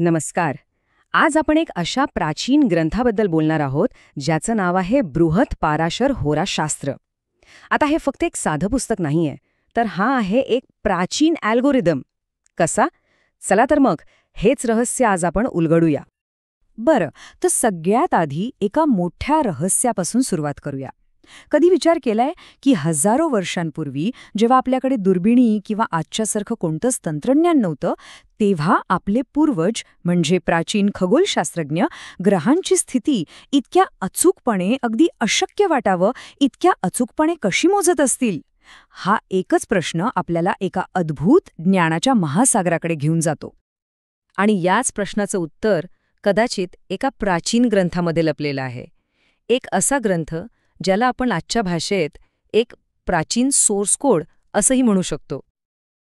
नमस्कार. आज आपण एक अशा प्राचीन ग्रंथाबद्दल बोलणार आहोत ज्याचं नाव आहे बृहत पाराशर होराशास्त्र. आता हे फक्त एक साधं पुस्तक नाहीये, तर हा आहे एक प्राचीन अल्गोरिदम. कसा? चला तर मग हेच रहस्य आज आपण उलगडूया. बरं, तर सगळ्यात आधी एका मोठ्या रहस्यापासून सुरुवात करूया. कधी विचार केलाय की हजारो वर्षांपूर्वी जेव्हा आपल्याकडे दुर्बिणी किंवा आजच्यासारखं कोणतंच तंत्रज्ञान नव्हतं, तेव्हा आपले पूर्वज म्हणजे प्राचीन खगोलशास्त्रज्ञ ग्रहांची स्थिती इतक्या अचूकपणे, अगदी अशक्य वाटावं इतक्या अचूकपणे कशी मोजत असतील? हा एकच प्रश्न आपल्याला एका अद्भुत ज्ञानाच्या महासागराकडे घेऊन जातो. आणि याच प्रश्नाचं उत्तर कदाचित एका प्राचीन ग्रंथामध्ये लपलेलं आहे. एक असा ग्रंथ ज्याला आपण आजच्या भाषेत एक प्राचीन सोर्स कोड असंही म्हणू शकतो.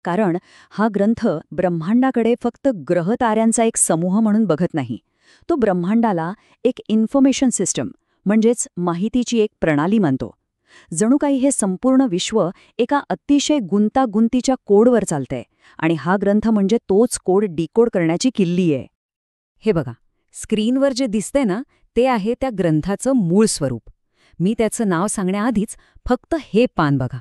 कारण हा ग्रंथ ब्रह्मांडाकडे फक्त ग्रहताऱ्यांचा एक समूह म्हणून बघत नाही. तो ब्रह्मांडाला एक इन्फॉर्मेशन सिस्टम म्हणजेच माहितीची एक प्रणाली मानतो. जणू काही हे संपूर्ण विश्व एका अतिशय गुंतागुंतीच्या कोडवर चालतंय आणि हा ग्रंथ म्हणजे तोच कोड डिकोड करण्याची किल्ली आहे. हे बघा, स्क्रीनवर जे दिसतंय ना, ते आहे त्या ग्रंथाचं मूळ स्वरूप. मी त्याचं नाव सांगण्याआधीच फक्त हे पान बघा.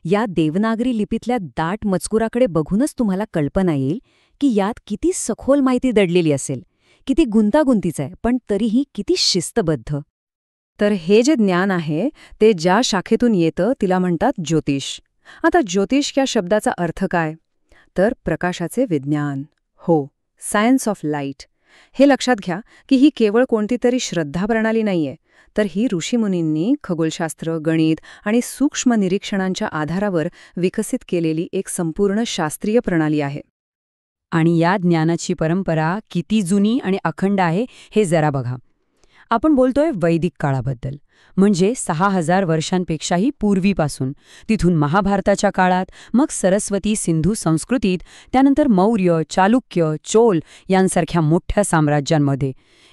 या देवनागरी लिपीतल्या दाट मजकुराकडे बघूनच तुम्हाला कल्पना येईल की यात किती सखोल माहिती दडलेली असेल, किती गुंतागुंतीचं आहे, पण तरीही किती शिस्तबद्ध. तर हे जे ज्ञान आहे ते ज्या शाखेतून येतं तिला म्हणतात ज्योतिष. आता ज्योतिष या शब्दाचा अर्थ काय? तर प्रकाशाचे विज्ञान. हो, सायन्स ऑफ लाईट. हे लक्षात घ्या की ही केवळ कोणती तरी श्रद्धा प्रणाली नाहीये, तर ही ऋषीमुनींनी खगोलशास्त्र, गणित आणि सूक्ष्म निरीक्षणांच्या आधारावर विकसित केलेली एक संपूर्ण शास्त्रीय प्रणाली आहे. आणि या ज्ञानाची परंपरा किती जुनी आणि अखंड आहे हे जरा बघा. आपण बोलतोय वैदिक काळाबद्दल, म्हणजे 6000 वर्षांपेक्षाही पूर्वीपासून. तिथून महाभारताच्या काळात, मग सरस्वती सिंधू संस्कृतीत, त्यानंतर मौर्य, चालुक्य, चोल यांसारख्या मोठ्या साम्राज्यांमध्ये.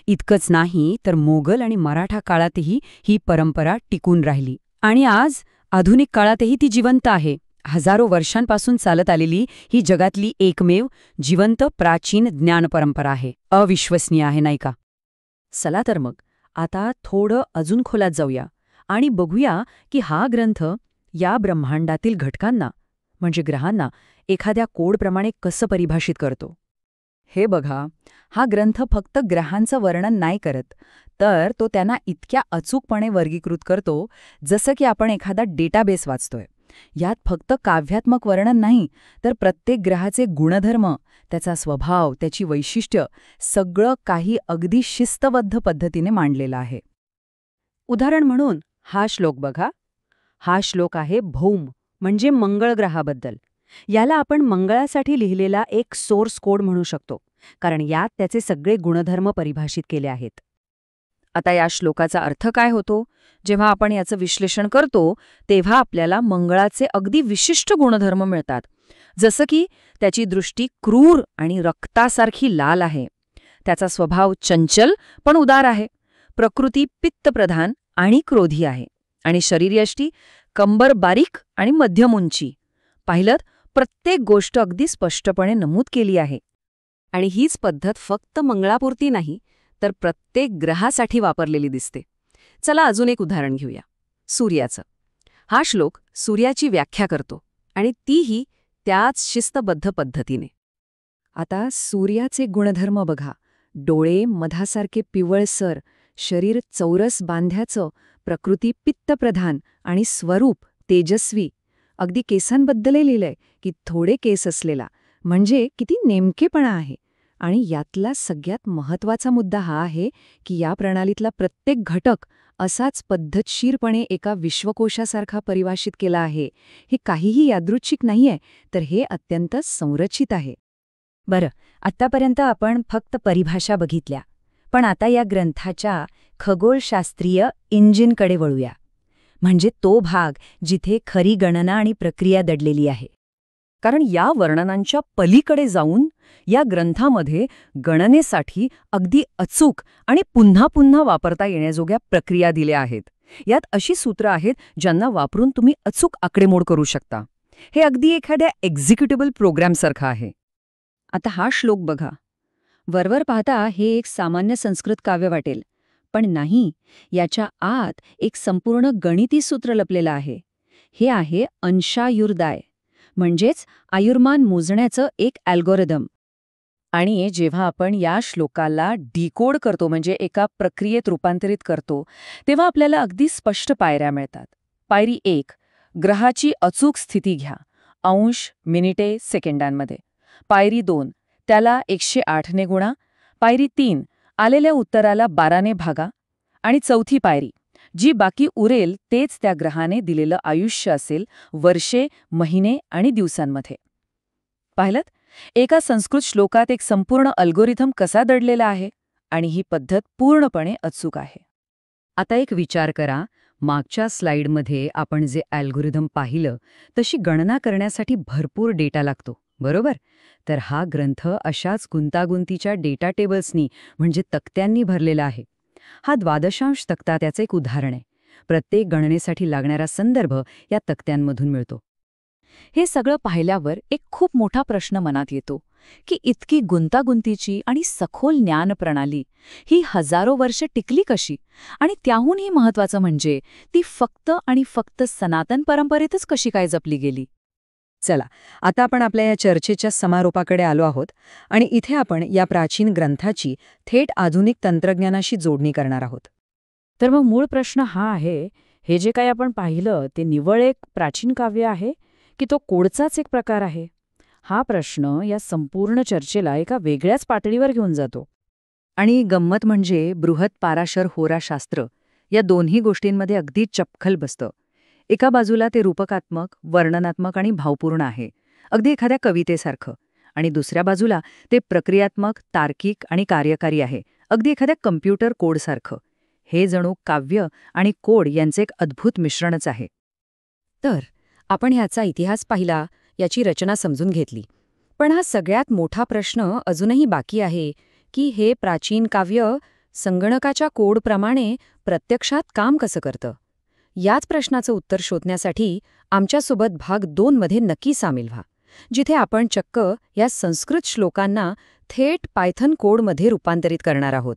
इतकंच नाही तर मोगल आणि मराठा काळातही ही परंपरा टिकून राहिली. आणि आज आधुनिक काळातही ती जिवंत आहे. हजारो वर्षांपासून चालत आलेली ही जगातली एकमेव जिवंत प्राचीन ज्ञान परंपरा आहे. अविश्वसनीय आहे, नाही का? चला तर मग आता थोडं अजून खोलात जाऊया आणि बघूया की हा ग्रंथ या ब्रह्मांडातील घटकांना म्हणजे ग्रहांना एखाद्या कोडप्रमाणे कसं परिभाषित करतो. हे बघा, हा ग्रंथ फक्त ग्रहांचं वर्णन नाही करत, तर तो त्यांना इतक्या अचूकपणे वर्गीकृत करतो जसं की आपण एखादा डेटाबेस वाचतोय. यात फक्त काव्यात्मक वर्णन नाही, तर प्रत्येक ग्रहाचे गुणधर्म, त्याचा स्वभाव, त्याची वैशिष्ट्य सगळं काही अगदी शिस्तबद्ध पद्धतीने मांडलेलं आहे. उदाहरण म्हणून हा श्लोक बघा. हा श्लोक आहे भौम म्हणजे मंगळ ग्रहाबद्दल. याला आपण मंगळासाठी लिहिलेला एक सोर्स कोड म्हणू शकतो, कारण यात त्याचे सगळे गुणधर्म परिभाषित केले आहेत. आता या श्लोकाचा अर्थ काय होतो? जेव्हा आपण याचं विश्लेषण करतो तेव्हा आपल्याला मंगळाचे अगदी विशिष्ट गुणधर्म मिळतात. जसं की त्याची दृष्टी क्रूर आणि रक्तासारखी लाल आहे. त्याचा स्वभाव चंचल पण उदार आहे. प्रकृती पित्तप्रधान आणि क्रोधी आहे. आणि शरीरयष्टी कंबर बारीक आणि मध्यम उंची. पाहिलं, प्रत्येक गोष्ट अगदी स्पष्टपणे नमूद केली आहे. आणि हीच पद्धत फक्त मंगळापुरती नाही, तर प्रत्येक ग्रहासाठी वापरलेली दिसते. चला अजून एक उदाहरण घेऊया, सूर्याचं. हा श्लोक सूर्याची व्याख्या करतो आणि तीही त्याच शिस्तबद्ध पद्धतीने. आता सूर्याचे गुणधर्म बघा. डोळे मधासारखे पिवळसर, शरीर चौरस बांध्याचं, प्रकृती पित्तप्रधान आणि स्वरूप तेजस्वी. अगदी केसांबद्दलही लिहिलंय की थोडे केस असलेला, म्हणजे किती नेमकेपणा आहे. आणि यातला सगळ्यात महत्त्वाचा मुद्दा हा आहे की या प्रणालीतला प्रत्येक घटक असाच पद्धतशीरपणे एका विश्वकोशासारखा परिभाषित केला आहे. हे काहीही यादृच्छिक नाहीये, तर हे अत्यंत संरचित आहे. बरं, आत्तापर्यंत आपण फक्त परिभाषा बघितल्या, पण आता या ग्रंथाच्या खगोलशास्त्रीय इंजिनकडे वळूया. म्हणजे तो भाग जिथे खरी गणना आणि प्रक्रिया दडलेली आहे. कारण या वर्णनांच्या पलीकडे जाऊन या ग्रंथामध्ये गणनेसाठी अगदी अचूक आणि पुन्हा पुन्हा वापरता येण्याजोग्या प्रक्रिया दिल्या आहेत. यात अशी सूत्र आहेत ज्यांना वापरून तुम्ही अचूक आकडेमोड करू शकता. हे अगदी एखाद्या एक्झिक्युटेबल प्रोग्रामसारखं आहे. आता हा श्लोक बघा. वरवर पाहता हे एक सामान्य संस्कृत काव्य वाटेल, पण नाही, याच्या आत एक संपूर्ण गणिती सूत्र लपलेलं आहे. हे आहे अंशायुर्दाय, म्हणजेच आयुर्मान मोजण्याचं एक अल्गोरिदम. आणि जेव्हा आपण या श्लोकाला डिकोड करतो, म्हणजे एका प्रक्रियेत रूपांतरित करतो, तेव्हा आपल्याला अगदी स्पष्ट पायऱ्या मिळतात. पायरी 1, ग्रहाची अचूक स्थिती घ्या, अंश, मिनिटे, सेकंदांमध्ये. पायरी 2, त्याला 108 ने गुणा. पायरी 3, आलेल्या उत्तराला 12 ने भागा. आणि चौथी पायरी, जी बाकी उरेल तेच त्या ग्रहाने दिलेलं आयुष्य असेल, वर्षे, महिने आणि दिवसांमध्ये. पाहिलंत? एका संस्कृत श्लोकात एक संपूर्ण अल्गोरिथम कसा दडलेला आहे, आणि ही पद्धत पूर्णपणे अचूक आहे. आता एक विचार करा, मागच्या स्लाइडमध्ये आपण जे अल्गोरिथम पाहिलं तशी गणना करण्यासाठी भरपूर डेटा लागतो, बरोबर? तर हा ग्रंथ अशाच गुंतागुंतीच्या डेटा टेबल्सनी म्हणजे तक्त्यांनी भरलेला आहे. हा द्वादशांश तक्ता त्याचं एक उदाहरण आहे. प्रत्येक गणनेसाठी लागणारा संदर्भ या तक्त्यांमधून मिळतो. हे सगळं पाहिल्यावर एक खूप मोठा प्रश्न मनात येतो की इतकी गुंतागुंतीची आणि सखोल ज्ञान प्रणाली ही हजारो वर्ष टिकली कशी, आणि त्याहूनही महत्वाचं म्हणजे ती फक्त आणि फक्त सनातन परंपरेतच कशी काय जपली गेली. चला, आता आपण आपल्या या चर्चेच्या समारोपाकडे आलो आहोत, आणि इथे आपण या प्राचीन ग्रंथाची थेट आधुनिक तंत्रज्ञानाशी जोडणी करणार आहोत. तर मग मूळ प्रश्न हा आहे, हे जे काही आपण पाहिलं ते निव्वळ एक प्राचीन काव्य आहे की तो कोडचाच एक प्रकार आहे? हा प्रश्न या संपूर्ण चर्चेला एका वेगळ्याच पातळीवर घेऊन जातो. आणि गंमत म्हणजे बृहत पाराशर होराशास्त्र या दोन्ही गोष्टींमध्ये अगदी चपखल बसतं. एका बाजूला ते रूपकात्मक, वर्णनात्मक आणि भावपूर्ण आहे, अगदी एखाद्या कवितेसारखं. आणि दुसऱ्या बाजूला ते प्रक्रियात्मक, तार्किक आणि कार्यकारी आहे, अगदी एखाद्या कम्प्युटर कोडसारखं. हे जणू काव्य आणि कोड यांचे एक अद्भुत मिश्रणच आहे. तर आपण ह्याचा इतिहास पाहिला, याची रचना समजून घेतली. पण हा सगळ्यात मोठा प्रश्न अजूनही बाकी आहे की हे प्राचीन काव्य संगणकाच्या कोडप्रमाणे प्रत्यक्षात काम कसं करतं. याच प्रश्नाचं उत्तर शोधण्यासाठी आमच्यासोबत भाग 2 मध्ये नक्की सामील व्हा, जिथे आपण चक्क या संस्कृत श्लोकांना थेट पायथन कोडमध्ये रूपांतरित करणार आहोत.